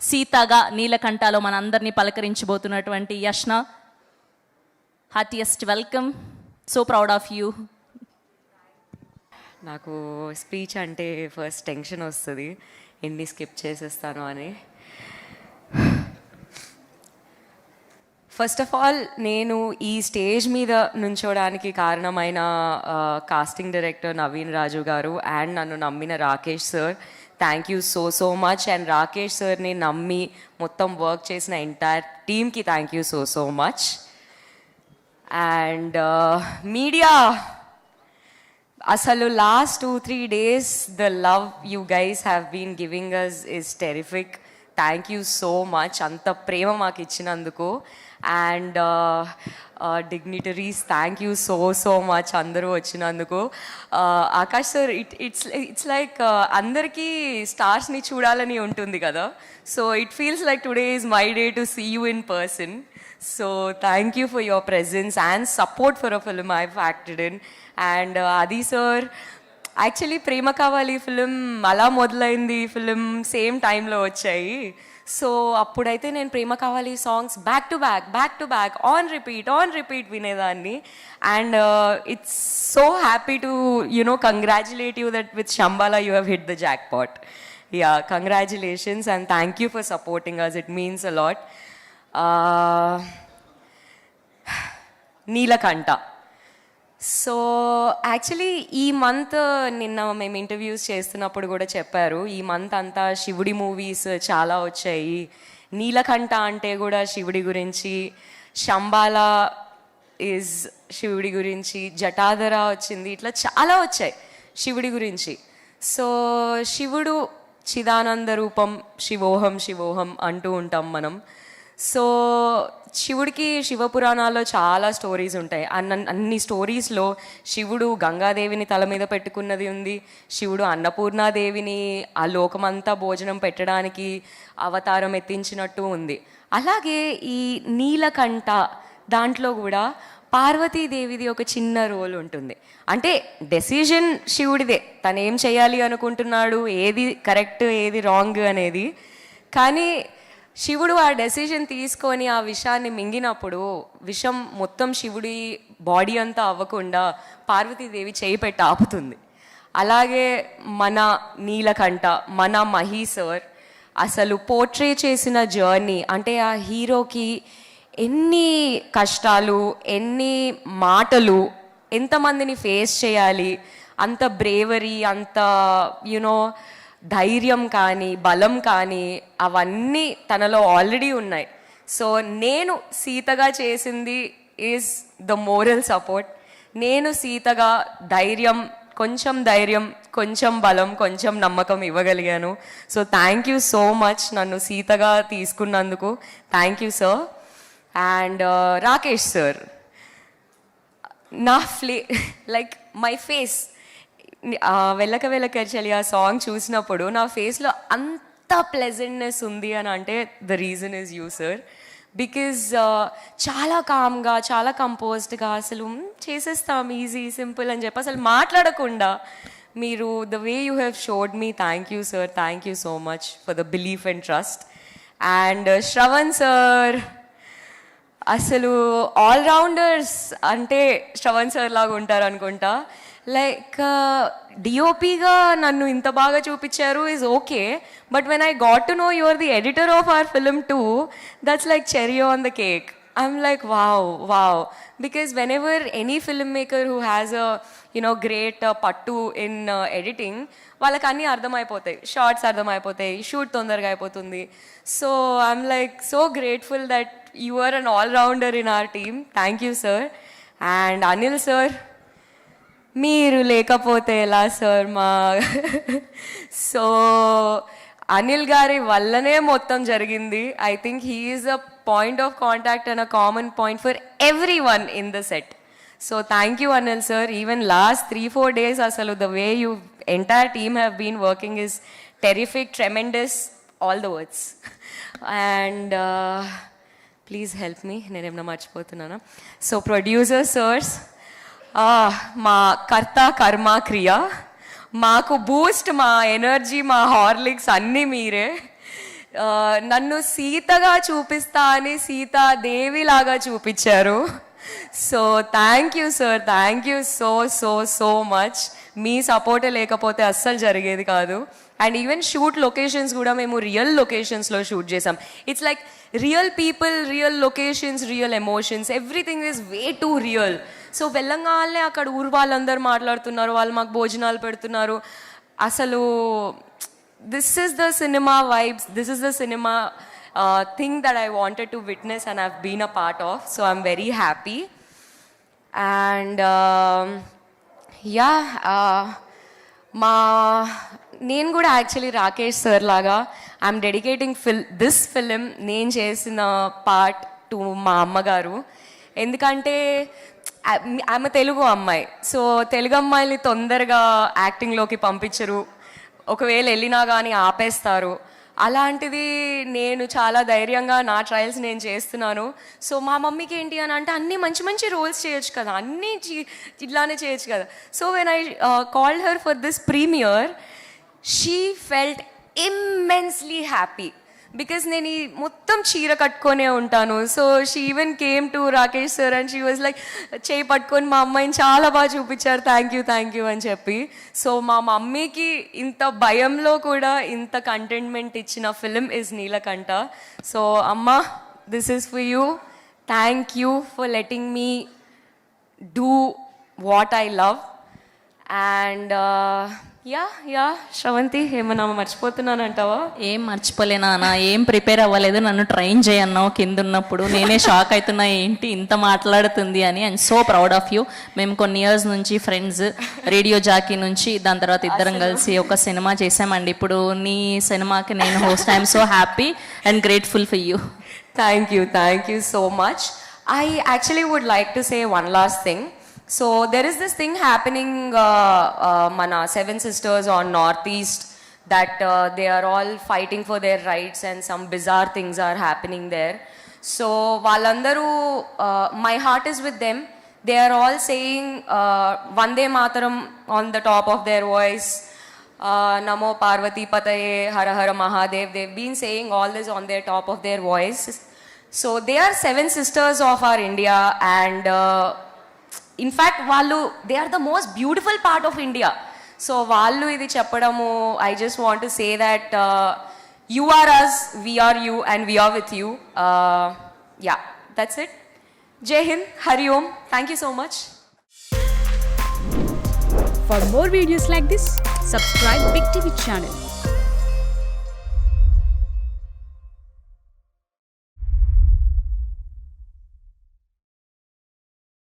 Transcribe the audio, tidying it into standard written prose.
సీతగా నీలకంఠలో మన అందరినీ పలకరించబోతున్నటువంటి Yashna. Heartiest welcome. So proud of you. నాకు స్పీచ్ అంటే ఫస్ట్ టెన్షన్ వస్తుంది, ఎన్ని స్కిప్ చేసేస్తాను అని. ఫస్ట్ ఆఫ్ ఆల్ నేను ఈ స్టేజ్ మీద నుంచోడానికి కారణమైన కాస్టింగ్ డైరెక్టర్ నవీన్ రాజు గారు అండ్ నన్ను నమ్మిన Rakesh sir, thank you so much. And Rakesh సార్ని నమ్మి మొత్తం వర్క్ చేసిన ఎంటైర్ టీమ్కి thank you so much. And media, అసలు last 2-3 days the love you guys have been giving us is terrific. Thank you so much, అంత ప్రేమ మాకు ఇచ్చినందుకు. And dignitaries, thank you so much అందరూ వచ్చినందుకు. ఆకాష్ సార్, ఇట్స్ లైక్ అందరికీ స్టార్స్ని చూడాలని ఉంటుంది కదా, so it feels like today is my day to see you in person. So thank you for your presence and support for a film I acted in. And అది sir, actually Prema Kaavali film అలా మొదలైంది, film same టైంలో వచ్చాయి. So అప్పుడైతే నేను Prema Kaavali songs back to back on repeat వినేదాన్ని. And it's so happy to congratulate you that with Shambhala you have hit the jackpot. Yeah, congratulations and thank you for supporting us, it means a lot. Neelakanta. So actually ఈ month నిన్న మేము interviews చేస్తున్నప్పుడు కూడా చెప్పారు, ఈ month అంతా శివుడి movies చాలా వచ్చాయి. నీలకంఠ అంటే కూడా శివుడి గురించి, శంబాల ఈజ్ శివుడి గురించి, జటాధర వచ్చింది, ఇట్లా చాలా వచ్చాయి శివుడి గురించి. సో శివుడు చిదానంద రూపం, శివోహం అంటూ ఉంటాం మనం. సో శివుడికి శివపురాణాల్లో చాలా స్టోరీస్ ఉంటాయి. అన్ని స్టోరీస్లో శివుడు గంగాదేవిని తల మీద పెట్టుకున్నది ఉంది, శివుడు అన్నపూర్ణాదేవిని ఆ లోకమంతా భోజనం పెట్టడానికి అవతారం ఎత్తించినట్టు ఉంది. అలాగే ఈ నీలకంఠ దాంట్లో కూడా పార్వతీదేవిది ఒక చిన్న రోల్ ఉంటుంది. అంటే డెసిజన్ శివుడిదే, తను ఏం చేయాలి అనుకుంటున్నాడు, ఏది కరెక్ట్ ఏది రాంగ్ అనేది. కానీ శివుడు ఆ డెసిషన్ తీసుకొని ఆ విషాన్ని మింగినప్పుడు విషం మొత్తం శివుడి బాడీ అంతా అవ్వకుండా పార్వతీదేవి చేయి పెట్టి ఆపుతుంది. అలాగే మన నీలకంఠ, మన మహి సార్ అసలు పోర్ట్రే చేసిన జర్నీ, అంటే ఆ హీరోకి ఎన్ని కష్టాలు, ఎన్ని మాటలు, ఎంతమందిని ఫేస్ చేయాలి, అంత బ్రేవరీ, అంత ధైర్యం కానీ బలం కానీ అవన్నీ తనలో ఆల్రెడీ ఉన్నాయి. సో నేను సీతగా చేసింది ఈజ్ ద మోరల్ సపోర్ట్. నేను సీతగా ధైర్యం, కొంచెం బలం, కొంచెం నమ్మకం ఇవ్వగలిగాను. So thank you so much నన్ను సీతగా తీసుకున్నందుకు. Thank you sir. And Rakesh sir, నా లైక్ మై ఫేస్ వెల్లక చలి ఆ సాంగ్ చూసినప్పుడు నా ఫేస్లో అంత ప్లెజెంట్నెస్ ఉంది అని అంటే the reason is you sir. Because చాలా కామ్గా, చాలా కంపోజ్డ్గా అసలు చేసేస్తాం ఈజీ సింపుల్ అని చెప్పి అసలు మాట్లాడకుండా మీరు the way you have showed me, thank you sir, thank you so much for the belief and trust. And Shravan sir, అసలు ఆల్రౌండర్స్ అంటే శ్రవణ్ సార్ లాగా ఉంటారు అనుకుంటా. లైక్ డిఓపిగా నన్ను ఇంత బాగా చూపించారు is okay, but when I got to know you are the editor of our film too, that's like cherry on the cake. I'm like wow, because whenever any filmmaker who has a great పట్టు in editing, వాళ్ళకి అన్నీ అర్థమైపోతాయి, shots అర్థమైపోతాయి, shoot తొందరగా అయిపోతుంది. So I'm like so grateful that you are an all rounder in our team. Thank you sir. And Anil sir, మీరు లేకపోతే ఎలా సార్ సో అనిల్ గారి వల్లనే మొత్తం జరిగింది. I think he is a point of contact and a common point for everyone in the set. So thank you Anil sir. Even last 3-4 days అసలు the way you entire team have been working is terrific, tremendous, all the words. And please help me, నేనేమన్నా మర్చిపోతున్నానా? So producer sirs, మా కర్త కర్మ క్రియ, మాకు Boost, మా energy, మా హార్లిక్స్ అన్నీ మీరే. నన్ను సీతగా చూపిస్తా అని సీతాదేవి లాగా చూపించారు. So thank you sir, thank you so so so much. మీ సపోర్టే లేకపోతే అస్సలు జరిగేది కాదు. అండ్ ఈవెన్ షూట్ లొకేషన్స్ కూడా మేము రియల్ లొకేషన్స్లో షూట్ చేసాం. It's like real people, real locations, real emotions, everything is way two real. So వెళ్ళంగానే అక్కడ ఊరు వాళ్ళందరూ మాట్లాడుతున్నారు, వాళ్ళు మాకు భోజనాలు పెడుతున్నారు. అసలు this is the cinema vibes, this is the cinema thing that I wanted to witness and I've been a part of. So I'm very happy. And yeah, నేను కూడా యాక్చువల్లీ రాకేష్ సార్ లాగా ఐఎమ్ డెడికేటింగ్ దిస్ ఫిలిం నేను చేసిన part to మా అమ్మగారు. ఎందుకంటే ఆమె తెలుగు అమ్మాయి. సో తెలుగు అమ్మాయిని తొందరగా యాక్టింగ్లోకి పంపించరు, ఒకవేళ వెళ్ళినా కానీ ఆపేస్తారు. అలాంటిది నేను చాలా ధైర్యంగా నా ట్రయల్స్ నేను చేస్తున్నాను. సో మా మమ్మీకి ఏంటి అని అంటే అన్నీ మంచి మంచి రోల్స్ చేయొచ్చు కదా, అన్నీ ఇట్లానే చేయొచ్చు కదా. So when I called her for this premiere, she felt immensely happy. Because నేను ఈ మొత్తం చీర కట్టుకొనే ఉంటాను. So she even came to Rakesh sir and she was like చేయి పట్టుకొని మా అమ్మాయిని చాలా బాగా చూపించారు, థ్యాంక్ యూ అని చెప్పి. సో మా మమ్మీకి ఇంత భయంలో కూడా ఇంత కంటెంట్మెంట్ ఇచ్చిన ఫిలిం ఇస్ నీలకంఠ. సో అమ్మ, this is for you. Thank you for letting me do what I love. And yeah Sravanthi, ఏమన్నా మర్చిపోతున్నానంటావా? ఏం మర్చిపోలేనా అన్న, ఏం ప్రిపేర్ అవ్వలేదు, నన్ను ట్రైన్ చేయన్నావు కింద ఉన్నప్పుడు. నేనే షాక్ అవుతున్నా, ఏంటి ఇంత మాట్లాడుతుంది అని. And so proud of you. మేము కొన్ని ఇయర్స్ నుంచి ఫ్రెండ్స్, రేడియో జాకీ నుంచి, దాని తర్వాత ఇద్దరం కలిసి ఒక సినిమా చేసామండి. ఇప్పుడు నీ సినిమాకి నేను host. I'm so happy and grateful for you. Thank you so much. I actually would like to say one last thing. So there is this thing happening, mana Seven Sisters on Northeast, that they are all fighting for their rights and some bizarre things are happening there. So valandaru, my heart is with them. They are all saying Vande Mataram on the top of their voice. Namo Parvati Pataye Hara Hara Mahadev. They've been saying all this on their top of their voice. So they are seven sisters of our India, and in fact they are the most beautiful part of India. So vallu idi cheppadamu, I just want to say that you are us, we are you, and we are with you. Yeah, that's it. Jai Hind, Hari Om. Thank you so much. For more videos like this, subscribe Big TV channel.